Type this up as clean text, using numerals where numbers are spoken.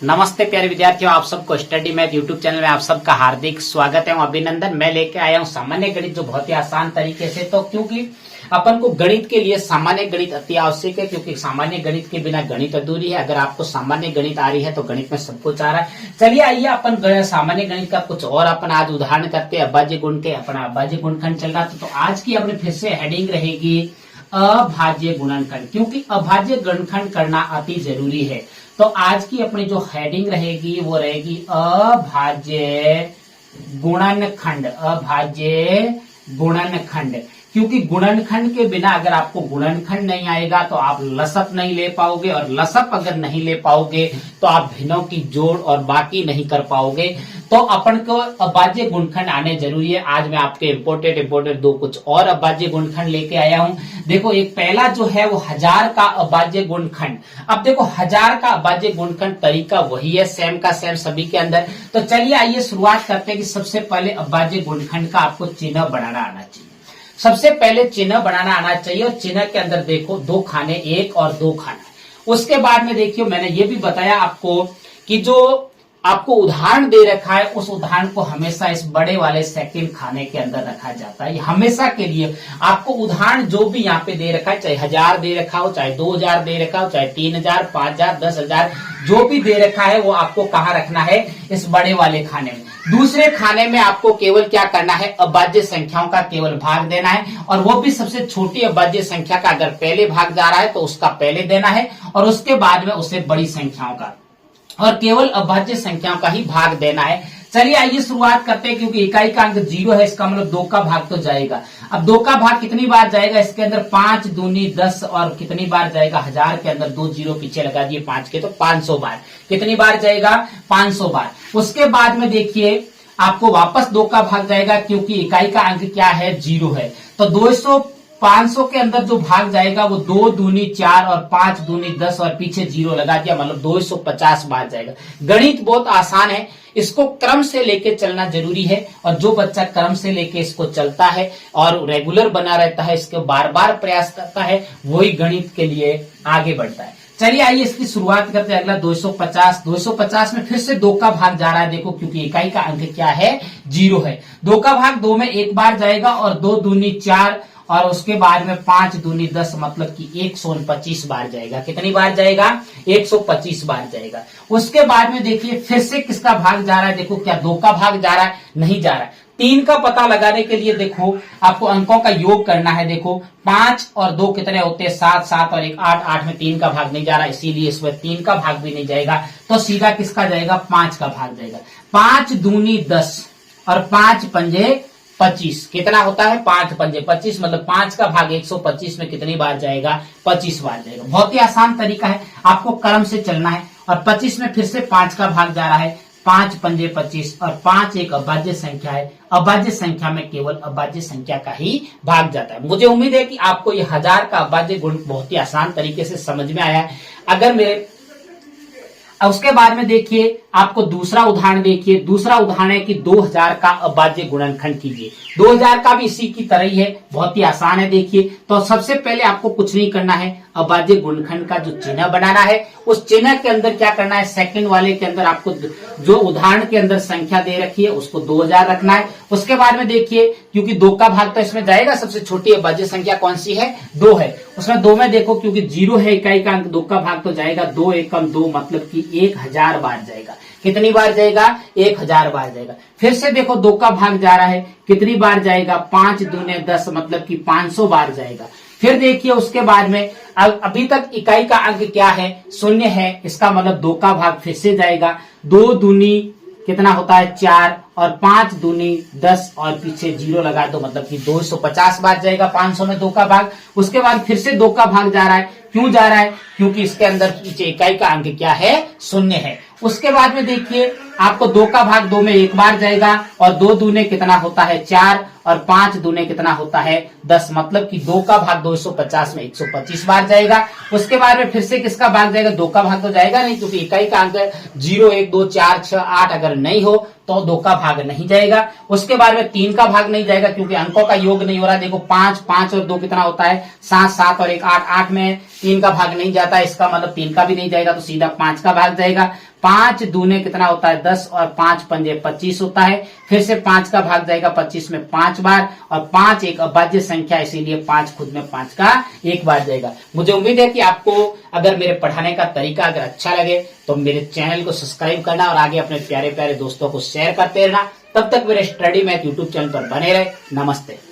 नमस्ते प्यारे विद्यार्थियों, आप सबको स्टडी मैथ यूट्यूब चैनल में आप सबका हार्दिक स्वागत है। अभिनंदन। मैं लेके आया हूँ सामान्य गणित, जो बहुत ही आसान तरीके से, तो क्योंकि अपन को गणित के लिए सामान्य गणित अति आवश्यक है, क्योंकि सामान्य गणित के बिना गणित अधूरी है। अगर आपको सामान्य गणित आ रही है तो गणित में सब कुछ आ रहा है। चलिए आइए अपन सामान्य गणित का कुछ और अपन आज उदाहरण करते हैं। अभाज्य गुण के अपना अभाज्य गुणनखंड चल रहा था, तो आज की अपने फिर से हेडिंग रहेगी अभाज्य गुणनखंड, क्योंकि अभाज्य गुणनखंड करना अति जरूरी है। तो आज की अपनी जो हेडिंग रहेगी वो रहेगी अभाज्य गुणनखंड। अभाज्य गुणनखंड, क्योंकि गुणनखंड के बिना अगर आपको गुणनखंड नहीं आएगा तो आप लसप नहीं ले पाओगे, और लसप अगर नहीं ले पाओगे तो आप भिन्नों की जोड़ और बाकी नहीं कर पाओगे। तो अपन को अभाज्य गुणनखंड आने जरूरी है। आज मैं आपके इम्पोर्टेंट दो कुछ और अभाज्य गुणनखंड लेके आया हूं। देखो, एक पहला जो है वो 1000 का अभाज्य गुणनखंड। अब देखो 1000 का अभाज्य गुणनखंड तरीका वही है, सेम का सेम सभी के अंदर। तो चलिए आइए शुरुआत करते हैं कि सबसे पहले अभाज्य गुणनखंड का आपको चिन्ह बनाना आना चाहिए। सबसे पहले चिन्ह बनाना आना चाहिए, और चिन्ह के अंदर देखो दो खाने, एक और दो खाना। उसके बाद में देखियो, मैंने ये भी बताया आपको कि जो आपको उदाहरण दे रखा है उस उदाहरण को हमेशा इस बड़े वाले सेकंड खाने के अंदर रखा जाता है। हमेशा के लिए आपको उदाहरण जो भी यहाँ पे दे रखा है, चाहे 1000 दे रखा हो, चाहे 2000 दे रखा हो, चाहे 3000, 5000, 10,000, जो भी दे रखा है वो आपको कहाँ रखना है, इस बड़े वाले खाने में। दूसरे खाने में आपको केवल क्या करना है, अभाज्य संख्याओं का केवल भाग देना है, और वो भी सबसे छोटी अभाज्य संख्या का अगर पहले भाग जा रहा है तो उसका पहले देना है, और उसके बाद में उसे बड़ी संख्याओं का, और केवल अभाज्य संख्याओं का ही भाग देना है। चलिए आइए शुरुआत करते हैं, क्योंकि इकाई का अंक 0 है, इसका मतलब 2 का भाग तो जाएगा। अब 2 का भाग कितनी बार जाएगा, इसके अंदर 5 दूनी 10, और कितनी बार जाएगा, 1000 के अंदर 2 जीरो पीछे लगा दिए 5 के, तो 500 बार। कितनी बार जाएगा, 500 बार। उसके बाद में देखिए आपको वापस 2 का भाग जाएगा, क्योंकि इकाई का अंक क्या है, 0 है। तो 500 के अंदर जो भाग जाएगा वो 2 दूनी 4 और 5 दूनी 10 और पीछे 0 लगा दिया, मतलब 250 बार जाएगा। गणित बहुत आसान है, इसको क्रम से लेके चलना जरूरी है, और जो बच्चा क्रम से लेके इसको चलता है और रेगुलर बना रहता है, इसके बार बार प्रयास करता है, वही गणित के लिए आगे बढ़ता है। चलिए आइए इसकी शुरुआत करते हैं। अगला 250 में फिर से 2 का भाग जा रहा है, देखो, क्योंकि इकाई का अंक क्या है, 0 है। 2 का भाग 2 में एक बार जाएगा, और 2 दूनी 4, और उसके बाद में 5 दूनी 10, मतलब कि 125 बार जाएगा। कितनी बार जाएगा, 125 बार जाएगा। उसके बाद में देखिए फिर से किसका भाग जा रहा है, देखो, क्या 2 का भाग जा रहा है, नहीं जा रहा है। 3 का पता लगाने के लिए देखो आपको अंकों का योग करना है। देखो 5 और 2 कितने होते हैं, 7, 7 और 1 8, 8 में 3 का भाग नहीं जा रहा, इसीलिए इसमें 3 का भाग भी नहीं जाएगा, तो सीधा किसका जाएगा, 5 का भाग जाएगा। 5 दूनी 10 और 5 पंजे 25, कितना होता है, 5 पंजे 25, मतलब 5 का भाग 125 में कितनी बार जाएगा, 25 बार जाएगा। बहुत ही आसान तरीका है, आपको क्रम से चलना है। और 25 में फिर से 5 का भाग जा रहा है, 5 पंजे 25, और 5 एक अभाज्य संख्या है। अभाज्य संख्या में केवल अभाज्य संख्या का ही भाग जाता है। मुझे उम्मीद है कि आपको ये 1000 का अभाज्य गुण बहुत ही आसान तरीके से समझ में आया है। अगर मेरे उसके बाद में देखिए आपको दूसरा उदाहरण देखिए। दूसरा उदाहरण है कि 2000 का अभाज्य गुणनखंड कीजिए। 2000 का भी इसी की तरह ही है, बहुत ही आसान है। देखिए, तो सबसे पहले आपको कुछ नहीं करना है, अभाज्य गुणनखंड का जो चिन्ह बनाना है, उस चिन्ह के अंदर क्या करना है, सेकंड वाले के अंदर आपको जो उदाहरण के अंदर संख्या दे रखी है उसको 2000 रखना है। उसके बाद में देखिए, क्योंकि 2 का भाग तो इसमें जाएगा, सबसे छोटी अभाज्य संख्या कौन सी है, 2 है। उसमें 2 में देखो, क्योंकि 0 है इकाई का अंक, 2 का भाग तो जाएगा, 2 एकम 2, मतलब कि 1000 बार जाएगा। कितनी बार जाएगा, 1000 बार जाएगा। फिर से देखो 2 का भाग जा रहा है, कितनी बार जाएगा, 5 दूने 10, मतलब कि 500 बार जाएगा। फिर देखिए उसके बाद में अभी तक इकाई का अंक क्या है, 0 है, इसका मतलब 2 का भाग फिर से जाएगा। 2 दूनी कितना होता है, 4, और 5 दूनी 10, और पीछे 0 लगा दो, मतलब कि 250 बार जाएगा 500 में 2 का भाग। उसके बाद फिर से 2 का भाग जा रहा है, क्यों जा रहा है, क्योंकि इसके अंदर पीछे इकाई का अंक क्या है, 0 है। उसके बाद में देखिए आपको 2 का भाग 2 में एक बार जाएगा, और 2 दूने कितना होता है, 4, और 5 दूने कितना होता है, 10, मतलब कि 2 का भाग 250 में 125 बार जाएगा। उसके बाद में फिर से किसका भाग जाएगा, 2 का भाग तो जाएगा नहीं, क्योंकि इकाई का अंक 0 1 2 4 6 8 अगर नहीं हो तो 2 का भाग नहीं जाएगा। उसके बाद में 3 का भाग नहीं जाएगा, क्योंकि अंकों का योग नहीं हो रहा। देखो 5 5 और 2 कितना होता है, 7 7 और 1 8, 8 में 3 का भाग नहीं जाता, इसका मतलब 3 का भी नहीं जाएगा, तो सीधा 5 का भाग जाएगा। 5 दूने कितना होता है 10 और 5 पंजे 25 होता है। फिर से 5 का भाग जाएगा 25 में 5 बार और 5 एक अभाज्य संख्या, इसीलिए 5 खुद में 5 का एक बार जाएगा। मुझे उम्मीद है कि आपको अगर मेरे पढ़ाने का तरीका अगर अच्छा लगे तो मेरे चैनल को सब्सक्राइब करना और आगे अपने प्यारे प्यारे दोस्तों को शेयर करते रहना। तब तक मेरे स्टडी मैथ यूट्यूब चैनल पर बने रहे। नमस्ते।